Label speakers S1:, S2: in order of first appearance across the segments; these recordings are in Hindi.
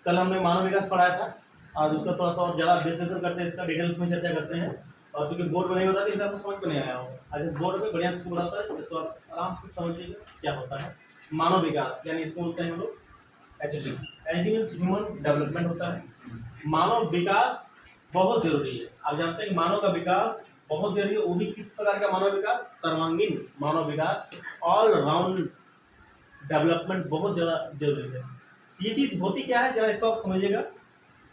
S1: कल हमने मानव विकास पढ़ाया था, आज उसका थोड़ा सा और ज़्यादा विश्लेषण करते हैं, इसका डिटेल्स में चर्चा करते हैं। और चूँकि बोर्ड में नहीं होता तो आपको समझ में नहीं आया हो, आज बोर्ड में बढ़िया से बताता है, जिसको आप आराम से समझिएगा क्या होता है मानव विकास। यानी इसको बोलते हैं हम लोग HD, HD means human development होता है। मानव विकास बहुत जरूरी है। आप जानते हैं कि मानव का विकास बहुत जरूरी है। वो भी किस प्रकार का मानव विकास? सर्वांगीण मानव विकास, ऑल राउंड डेवलपमेंट बहुत ज़्यादा जरूरी है। ये चीज़ होती क्या है, जरा इसको आप समझिएगा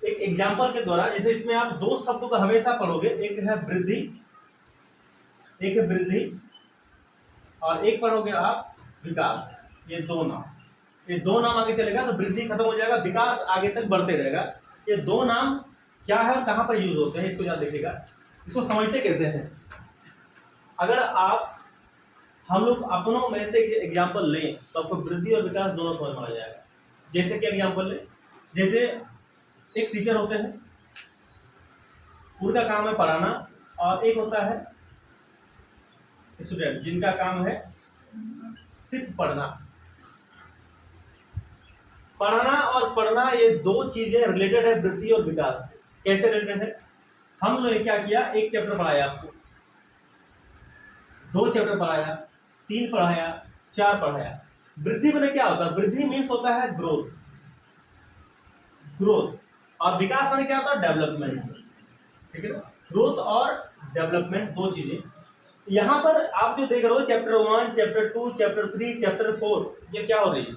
S1: एक एग्जाम्पल के द्वारा। जैसे इसमें आप दो शब्दों को हमेशा पढ़ोगे, एक है वृद्धि, एक है वृद्धि, और एक पढ़ोगे आप विकास। ये दो नाम आगे चलेगा तो वृद्धि खत्म हो जाएगा, विकास आगे तक बढ़ते रहेगा। ये दो नाम क्या है और कहाँ पर यूज होते हैं, इसको याद देखिएगा। इसको समझते कैसे हैं? अगर आप हम लोग अपनों में से एग्जाम्पल लें तो आपको वृद्धि और विकास दोनों समझ में आ जाएगा। जैसे कि एग्जाम्पल लें, जैसे एक टीचर होते हैं, उनका काम है पढ़ाना, और एक होता है स्टूडेंट जिनका काम है सिर्फ पढ़ना। पढ़ना और पढ़ना ये दो चीजें रिलेटेड है वृद्धि और विकास से। कैसे रिलेटेड है? हम लोगों ने क्या किया, एक चैप्टर पढ़ाया आपको, दो चैप्टर पढ़ाया, तीन पढ़ाया, चार पढ़ाया। वृद्धि में क्या होता है? वृद्धि मीन्स होता है ग्रोथ, और विकास में क्या होता है? डेवलपमेंट। ठीक है ना? ग्रोथ और डेवलपमेंट दो चीजें। यहां पर आप जो देख रहे हो चैप्टर 1, चैप्टर 2, चैप्टर 3, चैप्टर 4, ये क्या हो रही है?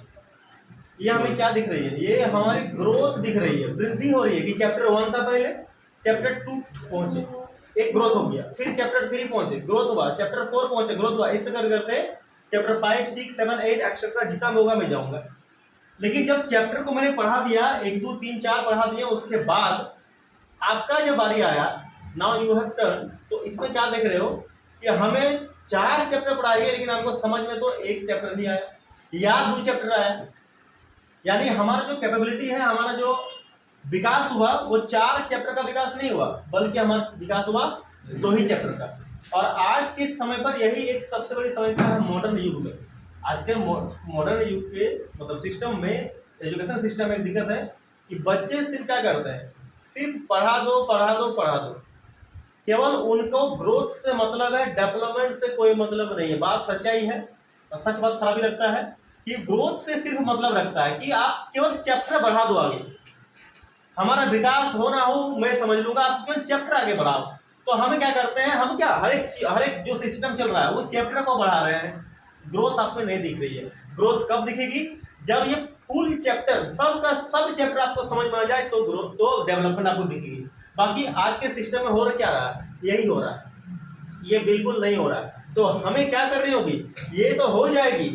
S1: ये हमें क्या दिख रही है? ये हमारी ग्रोथ दिख रही है, वृद्धि हो रही है। कि चैप्टर 1 था, पहले चैप्टर 2 पहुंचे, एक ग्रोथ हो गया, फिर चैप्टर 3 पहुंचे, ग्रोथ हुआ, चैप्टर 4 पहुंचे, ग्रोथ हुआ। इस तरह करते चैप्टर 5, 6, 7, 8 एक्सेट्रा जितना होगा मैं जाऊंगा। लेकिन जब चैप्टर को मैंने पढ़ा दिया, 1, 2, 3, 4 पढ़ा दिया, उसके बाद आपका जब बारी आया, नाउ यू हैव टर्न, तो इसमें क्या देख रहे हो कि हमें 4 चैप्टर पढ़ाए गए, लेकिन आपको समझ में तो एक चैप्टर नहीं आया या 2 चैप्टर आया। यानी हमारा जो कैपेबिलिटी है, हमारा जो विकास हुआ, वो 4 चैप्टर का विकास नहीं हुआ, बल्कि हमारा विकास हुआ 2 ही चैप्टर का। और आज के समय पर यही एक सबसे बड़ी समस्या है मॉडर्न युग में। आज के मॉडर्न युग के मतलब सिस्टम में, एजुकेशन सिस्टम में एक दिक्कत है कि बच्चे सिर्फ क्या करते हैं, सिर्फ पढ़ा दो पढ़ा दो पढ़ा दो। केवल उनको ग्रोथ से मतलब है, डेवलपमेंट से कोई मतलब नहीं है। बात सच्चाई है और सच बात खराब भी लगता है कि ग्रोथ से सिर्फ मतलब रखता है कि आप केवल चैप्टर बढ़ा दो आगे, हमारा विकास हो ना हो मैं समझ लूंगा, आप केवल चैप्टर आगे बढ़ाओ। तो हमें क्या करते हैं, हम क्या हर एक जो सिस्टम चल रहा है वो चैप्टर को बढ़ा रहे हैं, ग्रोथ आपको नहीं दिख रही है। ग्रोथ कब दिखेगी? जब ये फुल चैप्टर सब का सब चैप्टर आपको समझ में आ जाए तो ग्रोथ, तो डेवलपमेंट आपको दिखेगी। बाकी आज के सिस्टम में हो रहा क्या रहा है, यही हो रहा है, ये बिल्कुल नहीं हो रहा है। तो हमें क्या करनी होगी? ये तो हो जाएगी,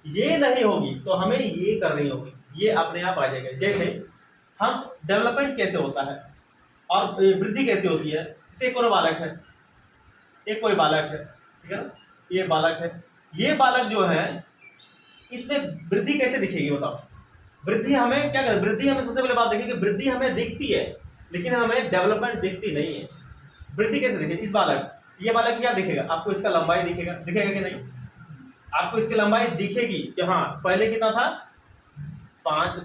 S1: ये नहीं होगी तो हमें ये करनी होगी, ये अपने आप आ जाएगा। जैसे हम डेवलपमेंट कैसे होता है और वृद्धि कैसे होती है। जैसे कोई बालक है, एक कोई बालक है, ठीक है ना, ये बालक है, ये बालक जो है इसमें वृद्धि कैसे दिखेगी बताओ? वृद्धि हमें क्या कर, वृद्धि हमें सबसे पहले बात देखिए कि वृद्धि हमें दिखती है लेकिन हमें डेवलपमेंट दिखती नहीं है। वृद्धि कैसे दिखेगी? इस बालक, ये बालक क्या दिखेगा आपको? इसका लंबाई दिखेगा, दिखेगा कि नहीं? आपको इसकी लंबाई दिखेगी कि हाँ पहले कितना था,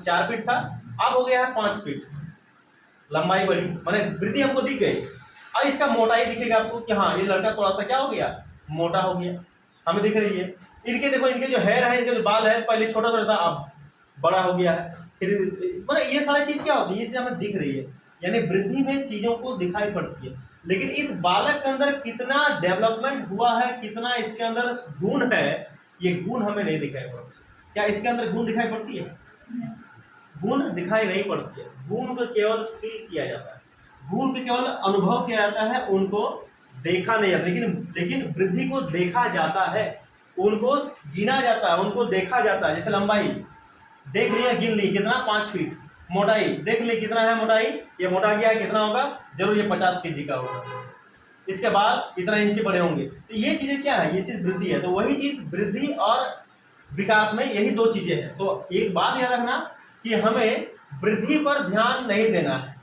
S1: 4 फीट था, अब हो गया है 5 फीट, लंबाई बढ़ी, माने वृद्धि हमको दिख गई। अब इसका मोटाई दिखेगा आपको कि हाँ ये लड़का थोड़ा सा क्या हो गया, मोटा हो गया, हमें दिख रही है। इनके देखो, इनके जो हेयर है, इनके जो बाल है, पहले छोटा छोटा था अब बड़ा हो गया है। फिर मतलब ये सारी चीज क्या होती है, ये चीज हमें दिख रही है। यानी वृद्धि में चीजों को दिखाई पड़ती है, लेकिन इस बालक के अंदर कितना डेवलपमेंट हुआ है, कितना इसके अंदर गुण है, ये गुण हमें नहीं दिखाई पड़ती। क्या इसके अंदर गुण दिखाई पड़ती है? गुण दिखाई नहीं पड़ती है। गुण को केवल फील किया जाता है, गुण को केवल अनुभव किया जाता है, उनको देखा नहीं जाता। लेकिन वृद्धि को देखा जाता है, उनको गिना जाता है, उनको देखा जाता है। जैसे लंबाई देख लिया, गिन ली, कितना 5 फीट। मोटाई देख ली, कितना है मोटाई, ये मोटा गया है, कितना होगा, जरूर ये 50 kg का होगा। इसके बाद इतना इंच बड़े होंगे। तो ये चीजें क्या है, ये चीज वृद्धि है। तो वही चीज वृद्धि और विकास में यही 2 चीजें हैं। तो एक बात याद रखना कि हमें वृद्धि पर ध्यान नहीं देना है,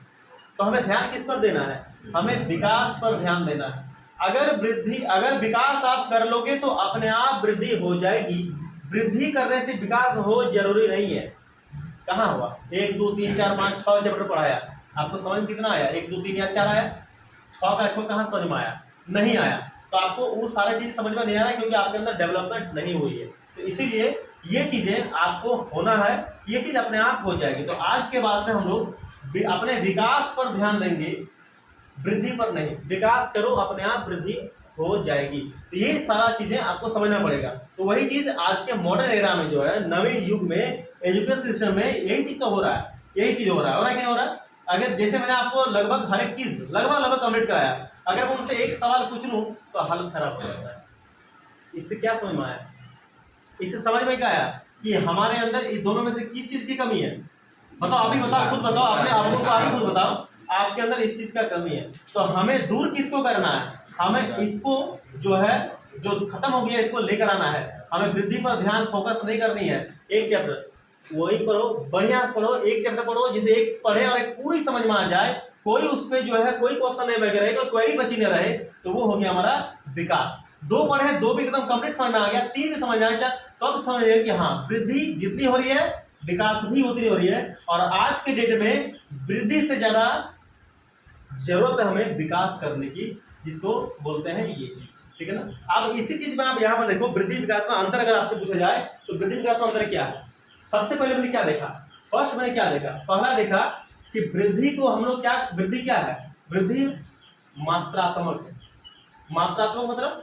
S1: तो हमें ध्यान किस पर देना है? हमें विकास पर ध्यान देना है। अगर विकास आप कर लोगे तो अपने आप वृद्धि हो जाएगी। वृद्धि करने से विकास हो जरूरी नहीं है। कहाँ हुआ? 1 2 3 4 5 6 चैप्टर पढ़ाया, आपको समझ में कितना आया? 1 2 3 या 4 आया? 6 का 6 कहाँ समझ में आया? नहीं आया। तो आपको वो सारी चीज़ समझ में नहीं आ रहा है क्योंकि आपके अंदर डेवलपमेंट नहीं हुई है। तो इसीलिए ये चीज़ें आपको होना है, ये चीज़ अपने आप हो जाएगी। तो आज के बाद से हम लोग अपने विकास पर ध्यान देंगे, वृद्धि पर नहीं। विकास करो, अपने आप वृद्धि हो जाएगी। तो ये सारा चीज़ें आपको समझना पड़ेगा। तो वही चीज़ आज के मॉडर्न एरा में जो है, नवीन युग में एजुकेशन सिस्टम में यही चीज़ तो हो रहा है, यही चीज़ हो रहा है कि नहीं हो रहा है? अगर जैसे मैंने आपको लगभग हर एक चीज़ लगभग कंप्लीट कराया, अगर मैं उनसे एक सवाल पूछ लूँ तो हालत खराब हो जाता है। इससे क्या समझ में आया? इससे समझ में क्या आया कि हमारे अंदर इस दोनों में से किस चीज़ की कमी है? बताओ, अभी बताओ, खुद बताओ, अपने आपको आप खुद बताओ, आपके अंदर इस चीज़ का कमी है। तो हमें दूर किसको करना है? हमें इसको जो है, जो खत्म हो गया, इसको लेकर आना है। हमें वृद्धि पर ध्यान फोकस नहीं करनी है। एक चैप्टर वही पढ़ो, बढ़िया से पढ़ो, एक चैप्टर पढ़ो, जिसे एक पढ़े और एक पूरी समझ में आ जाए, कोई उसमें जो है कोई क्वेश्चन नहीं बच रहे, कोई क्वेरी बची नहीं रहे, तो वो हो गया हमारा विकास। 2 पढ़े, 2 भी एकदम कंप्लीट समझ में आ गया, 3 भी समझ में आया, तो अब समझ रहे कि हाँ, वृद्धि जितनी हो रही है विकास भी उतनी हो रही है। और आज के डेट में वृद्धि से ज्यादा जरूरत है हमें विकास करने की, जिसको बोलते हैं ये चीज। ठीक है ना? अब इसी चीज में आप यहाँ पर देखो, वृद्धि विकास में अंतर अगर आपसे पूछा जाए तो वृद्धि विकास में अंतर क्या है? सबसे पहले मैंने क्या देखा? फर्स्ट मैंने क्या देखा? पहला देखा कि वृद्धि को हम लोग क्या, वृद्धि क्या है? वृद्धि मात्रात्मक है। मात्रात्मक मतलब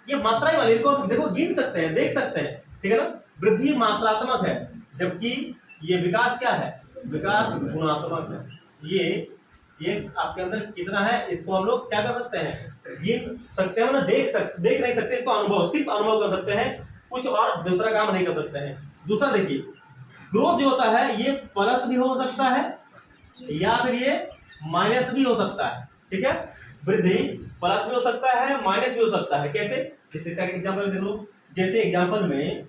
S1: ये मात्रा ही वाली, इनको देखो, गिन सकते हैं, देख सकते हैं। ठीक है ना? वृद्धि मात्रात्मक है, जबकि ये विकास क्या है? विकास गुणात्मक है। ये आपके अंदर कितना है, इसको हम लोग क्या कर सकते हैं? गिन सकते हैं ना, देख नहीं सकते, इसको अनुभव, सिर्फ अनुभव कर सकते हैं, कुछ और दूसरा काम नहीं कर सकते हैं। दूसरा देखिए, ग्रोथ जो होता है ये प्लस भी हो सकता है या फिर ये माइनस भी हो सकता है। ठीक है? वृद्धि प्लस भी हो सकता है, माइनस भी हो सकता है। कैसे? जैसे एग्जाम्पल देख लो, जैसे एग्जाम्पल में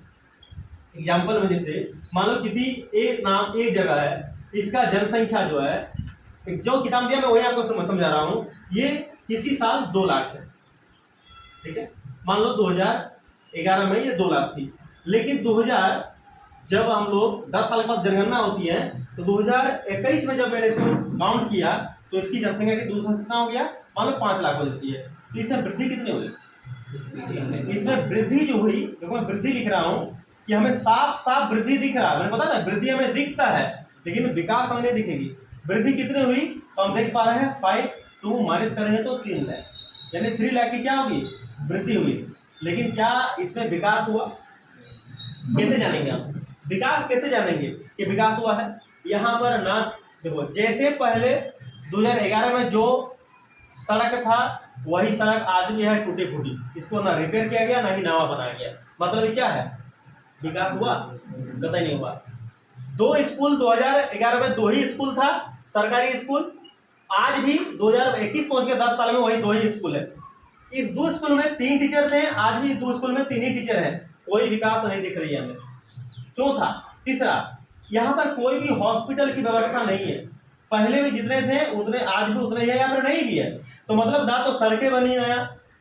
S1: जैसे मान लो किसी एक जगह है, इसका जनसंख्या जो है, जो किताब दिया मैं वही आपको समझा रहा हूँ, ये किसी साल 2 लाख है। ठीक है? मान लो 2011 में ये 2 लाख थी, लेकिन 2000 जब हम लोग 10 साल के बाद जनगणना होती है, तो 2021 में जब मैंने इसको काउंट किया तो इसकी जनसंख्या की दूसरा कितना हो गया? मान लो 5 लाख हो जाती है। तो इसमें वृद्धि कितनी हुई? इसमें वृद्धि जो हुई, देखो मैं वृद्धि लिख रहा हूँ कि हमें साफ साफ वृद्धि दिख रहा है। मैंने पता ना, वृद्धि हमें दिखता है लेकिन विकास हमें नहीं दिखेगी। वृद्धि कितनी हुई तो हम देख पा रहे हैं 5, 2 माइनस करेंगे तो 3 लाख, यानी 3 लाख की क्या होगी? वृद्धि हुई। लेकिन क्या इसमें विकास हुआ? कैसे जानेंगे आप विकास? कैसे जानेंगे कि विकास हुआ है? यहाँ पर ना, देखो, जैसे पहले 2011 में जो सड़क था वही सड़क आज भी है टूटी फूटी, इसको ना रिपेयर किया गया ना ही नया बनाया गया। मतलब ये क्या है? विकास हुआ? कतई नहीं हुआ। 2 स्कूल 2011 में 2 ही स्कूल था, सरकारी स्कूल। आज भी 2021 पहुंच के 10 साल में वही 2 ही स्कूल है। इस 2 स्कूल में 3 टीचर थे, आज भी 2 स्कूल में 3 ही टीचर हैं। कोई विकास नहीं दिख रही है हमें। चौथा, तीसरा, यहाँ पर कोई भी हॉस्पिटल की व्यवस्था नहीं है। पहले भी जितने थे उतने आज भी उतने ही, या फिर नहीं भी है। तो मतलब ना तो सड़कें बनी नया,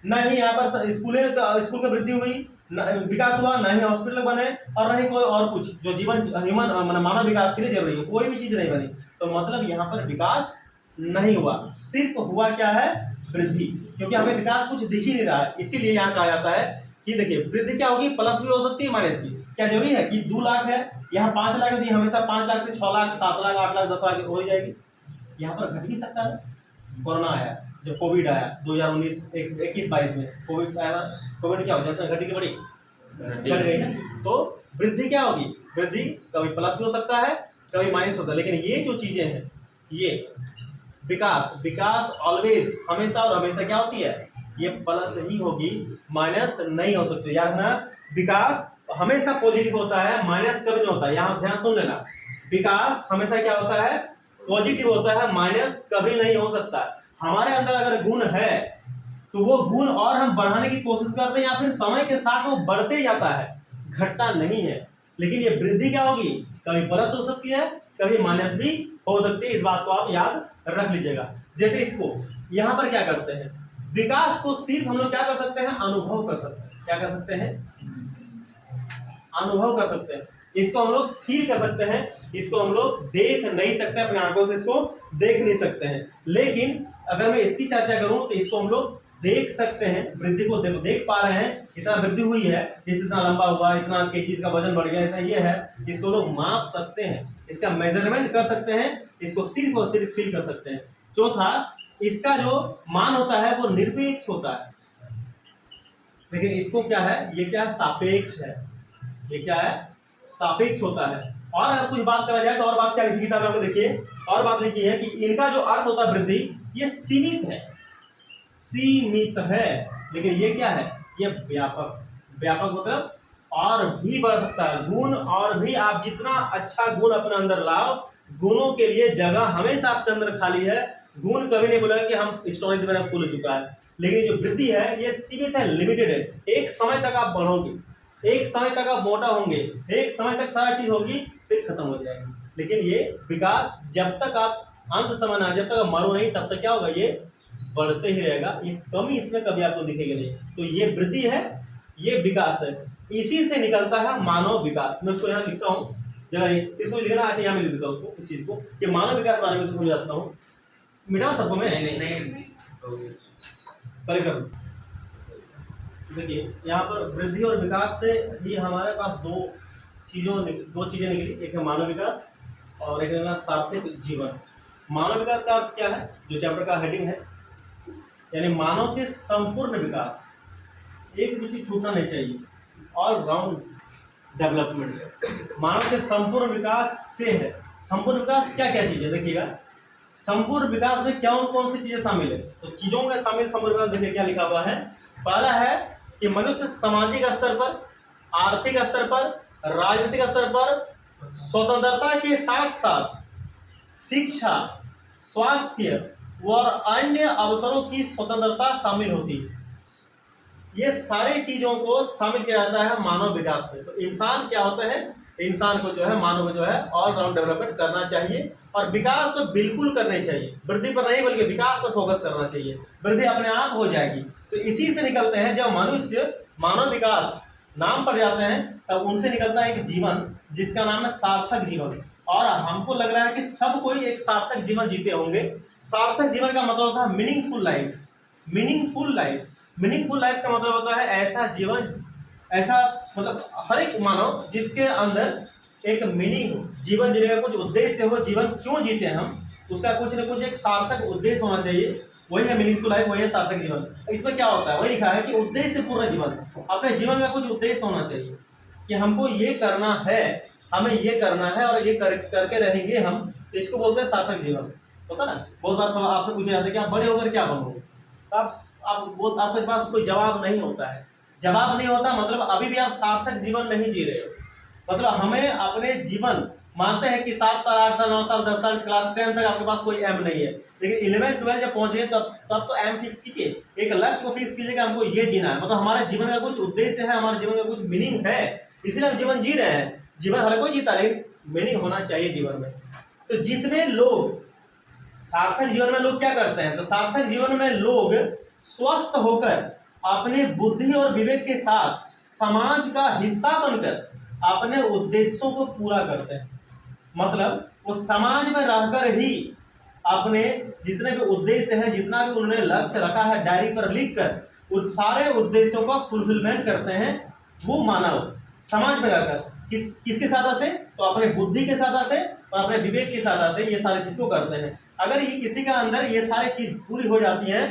S1: ना ही यहाँ पर स्कूल की वृद्धि हुई, विकास हुआ, ना ही हॉस्पिटल बने, और ना ही कोई और कुछ जो ह्यूमन मानव विकास के लिए जरूरी है, कोई भी चीज नहीं बनी। तो मतलब यहाँ पर विकास नहीं हुआ, सिर्फ हुआ क्या है? वृद्धि। क्योंकि हमें विकास कुछ दिख ही नहीं रहा है, इसीलिए यहाँ कहा जाता है कि देखिए, वृद्धि क्या होगी? प्लस भी हो सकती है, माइनस भी। क्या जरूरी है कि 2 लाख है, यहाँ 5 लाख नहीं, हमेशा 5 लाख से 6 लाख, 7 लाख, 8 लाख, 10 लाख हो जाएगी। यहाँ पर घट भी सकता है। कोरोना आया, जब कोविड आया 2019-21-22 में कोविड आया, कोविड क्या हो जाता है? घटी की बड़ी घट गई ना। तो वृद्धि क्या होगी? वृद्धि कभी प्लस भी हो सकता है, कभी माइनस होता है। लेकिन ये जो चीजें हैं, ये विकास ऑलवेज, हमेशा और हमेशा क्या होती है? ये प्लस ही होगी, माइनस नहीं हो सकती। याद रखना, विकास हमेशा पॉजिटिव होता है, माइनस कभी नहीं होता। यहाँ ध्यान सुन लेना, विकास हमेशा क्या होता है? पॉजिटिव होता है, माइनस कभी नहीं हो सकता। हमारे अंदर अगर गुण है तो वो गुण और हम बढ़ाने की कोशिश करते हैं, या फिर समय के साथ वो बढ़ते जाता है, घटता नहीं है। लेकिन ये वृद्धि क्या होगी? कभी प्लस हो सकती है, कभी माइनस भी हो सकती है। इस बात को आप याद रख लीजिएगा। जैसे इसको यहाँ पर क्या करते हैं? विकास को सिर्फ हम लोग क्या कर सकते हैं? अनुभव कर सकते हैं। क्या कर सकते हैं? अनुभव कर सकते हैं। इसको हम लोग फील कर सकते हैं, इसको हम लोग देख नहीं सकते, अपने आंखों से इसको देख नहीं सकते हैं। लेकिन अगर मैं इसकी चर्चा करूं तो इसको हम लोग देख सकते हैं, वृद्धि को देख पा रहे हैं, इतना वृद्धि हुई है, जैसे इतना लंबा हुआ, इतना केजीज का वजन बढ़ गया, इतना ये है, इसको लोग माप सकते हैं, इसका मेजरमेंट कर सकते हैं, इसको सिर्फ और सिर्फ फील कर सकते हैं। चौथा, इसका जो मान होता है वो निरपेक्ष होता है, लेकिन इसको क्या है, ये क्या है, सापेक्ष है। ये क्या है, सापेक्ष होता है। और अगर कुछ बात करा जाए तो और बात क्या लिखी किताब में आपको देखिए, और बात लिखी है कि इनका जो अर्थ होता है वृद्धि, ये सीमित है, सीमित है, लेकिन ये क्या है, ये व्यापक। व्यापक मतलब और भी बढ़ सकता है, गुण और भी, आप जितना अच्छा गुण अपने अंदर लाओ, गुणों के लिए जगह हमेशा आपके अंदर खाली है। गुण कभी नहीं बोलेगा कि हम स्टोरेज मेरा फुल हो चुका है, लेकिन जो वृद्धि है ये सीमित है, लिमिटेड है। एक समय तक आप बढ़ोगे, एक समय तक आप मोटा होंगे, एक समय तक सारा चीज होगी, फिर खत्म हो जाएगी। लेकिन ये विकास जब तक आप अंत समय ना, जब तक आप मरो नहीं, तब तक क्या होगा, ये बढ़ते ही रहेगा, ये कमी इसमें कभी आपको दिखेगी नहीं। तो ये वृद्धि है, ये विकास है, इसी से निकलता है मानव विकास। मैं उसको यहाँ लिखता हूँ, जगह इसको लिखना, अच्छा यहाँ में लिख देता हूँ उसको, इस चीज को, कि मानव विकास बारे में उसको समझाता हूँ। मिटाओ सबको, मैं नहीं पहले करूँ। देखिए यहाँ पर वृद्धि और विकास से ही हमारे पास दो चीजें निकली, एक है मानव विकास और एक है सार्थक जीवन। मानव विकास का अर्थ क्या है, जो चैप्टर का हेडिंग है, यानी मानव के संपूर्ण विकास, एक भी चीज छूटना नहीं चाहिए, ऑल राउंड डेवलपमेंट। मानव के संपूर्ण विकास से है। संपूर्ण विकास क्या क्या चीज है, देखिएगा, संपूर्ण विकास में क्या कौन सी चीजें शामिल है, तो चीजों में शामिल संपूर्ण विकास देखिए क्या लिखा हुआ है। पहला है कि मनुष्य सामाजिक स्तर पर, आर्थिक स्तर पर, राजनीतिक स्तर पर स्वतंत्रता के साथ साथ शिक्षा, स्वास्थ्य और अन्य अवसरों की स्वतंत्रता शामिल होती है। ये सारी चीजों को शामिल किया जाता है मानव विकास में। तो इंसान क्या होता है, इंसान को जो है, मानव को जो है ऑल राउंड डेवलपमेंट करना चाहिए, और विकास तो बिल्कुल करना चाहिए, वृद्धि पर नहीं बल्कि विकास पर फोकस करना चाहिए, वृद्धि अपने आप हो जाएगी। तो इसी से निकलते हैं, जब मनुष्य मानव विकास नाम पर जाते हैं, तब उनसे निकलता है एक जीवन जिसका नाम है सार्थक जीवन। और हमको लग रहा है कि सब कोई एक सार्थक जीवन जीते होंगे। सार्थक जीवन का मतलब होता है meaningful life. Meaningful life, meaningful life का मतलब होता है ऐसा जीवन, ऐसा मतलब हर एक मानव जिसके अंदर एक मीनिंग हो, जीवन जीने का कुछ उद्देश्य हो, जीवन क्यों जीते हैं हम, उसका कुछ न कुछ एक सार्थक उद्देश्य होना चाहिए, वही है मीनिंगफुल लाइफ, वही है सार्थक जीवन। इसमें क्या होता है, वही लिखा है कि उद्देश्य पूर्ण जीवन, अपने जीवन का कुछ उद्देश्य होना चाहिए कि हमको ये करना है, हमें ये करना है और ये करके रहेंगे हम, तो इसको बोलते हैं सार्थक जीवन। होता ना, बहुत बार सवाल आपसे पूछा जाता है कि आप बड़े होकर क्या बनोगे, तो आपके पास कोई जवाब नहीं होता है। जवाब नहीं होता मतलब अभी भी आप सार्थक जीवन नहीं जी रहे हो। मतलब हमें अपने जीवन, मानते हैं कि 7 साल, 8 साल, 9 साल, 10 साल, क्लास 10 तक आपके पास कोई एम नहीं है, लेकिन 11, 12 जब पहुंचे तब तो एम फिक्स कीजिए, एक लक्ष्य को फिक्स कीजिए कि हमको ये जीना है। मतलब हमारे जीवन का कुछ उद्देश्य है, हमारे जीवन का कुछ मीनिंग है, इसलिए हम जीवन जी रहे हैं। जीवन हर कोई जीता, लेकिन मीनिंग होना चाहिए जीवन में। तो जिसमें लोग सार्थक जीवन में लोग क्या करते हैं, तो सार्थक जीवन में लोग स्वस्थ होकर अपने बुद्धि और विवेक के साथ समाज का हिस्सा बनकर अपने उद्देश्यों को पूरा करते हैं। मतलब वो समाज में रहकर ही अपने जितने भी उद्देश्य हैं, जितना भी उन्होंने लक्ष्य रखा है डायरी पर लिखकर, उन सारे उद्देश्यों का फुलफिलमेंट करते हैं वो मानव समाज में रहकर। किसके साथ से, तो अपने बुद्धि के साथ से और अपने विवेक के साथ से ये सारी चीज को करते हैं। अगर ये किसी का अंदर ये सारी चीज पूरी हो जाती है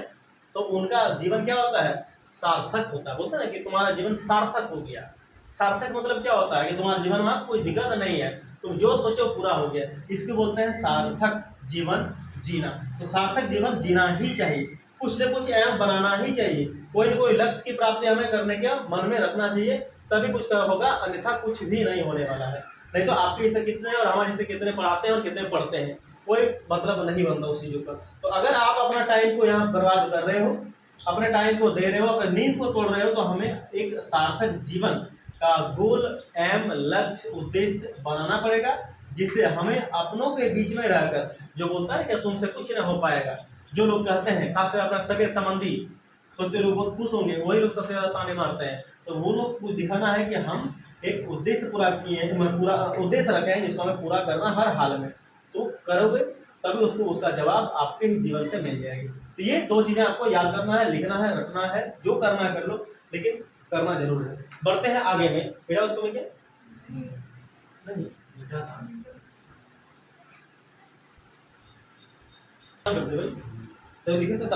S1: तो उनका जीवन क्या होता है, सार्थक होता है। बोलते हैं ना कि तुम्हारा जीवन सार्थक हो गया। सार्थक मतलब क्या होता है कि तुम्हारे जीवन में कोई दिक्कत नहीं है, तुम जो सोचो पूरा हो गया, इसको बोलते हैं सार्थक जीवन जीना। तो सार्थक जीवन जीना ही चाहिए, कुछ न कुछ एम बनाना ही चाहिए, कोई न कोई लक्ष्य की प्राप्ति हमें करने का मन में रखना चाहिए, तभी कुछ होगा, अन्यथा कुछ भी नहीं होने वाला है। नहीं तो आपके इसे कितने और हमारे इसे कितने पढ़ाते हैं और कितने पढ़ते हैं, कोई मतलब नहीं बनता उस चीज़ों का। तो अगर आप अपना टाइम को यहाँ बर्बाद कर रहे हो, अपने टाइम को दे रहे हो, अपने नींद को तोड़ रहे हो, तो हमें एक सार्थक जीवन का गोल, एम, लक्ष्य, उद्देश्य बनाना पड़ेगा, जिससे हमें अपनों के बीच में रहकर, जो बोलता है कि तुमसे कुछ ना हो पाएगा, जो लोग कहते हैं, खासकर अपना सगे संबंधी सोचते लोग बहुत खुश होंगे, वही लोग सबसे ज़्यादा ताने मारते हैं। तो वो लोग को दिखाना है कि हम एक उद्देश्य पूरा किए हैं, मैं पूरा उद्देश्य रखे हैं जिसको हमें पूरा करना हर हाल में, तो करोगे तभी उसको उसका जवाब आपके ही जीवन से मिल जाएगी। तो ये दो चीजें आपको याद करना है, लिखना है, रखना है, जो करना है कर लो, लेकिन करना जरूर है। बढ़ते हैं आगे में, बेटा उसको में क्या नहीं करते भाई, तो लिखें तो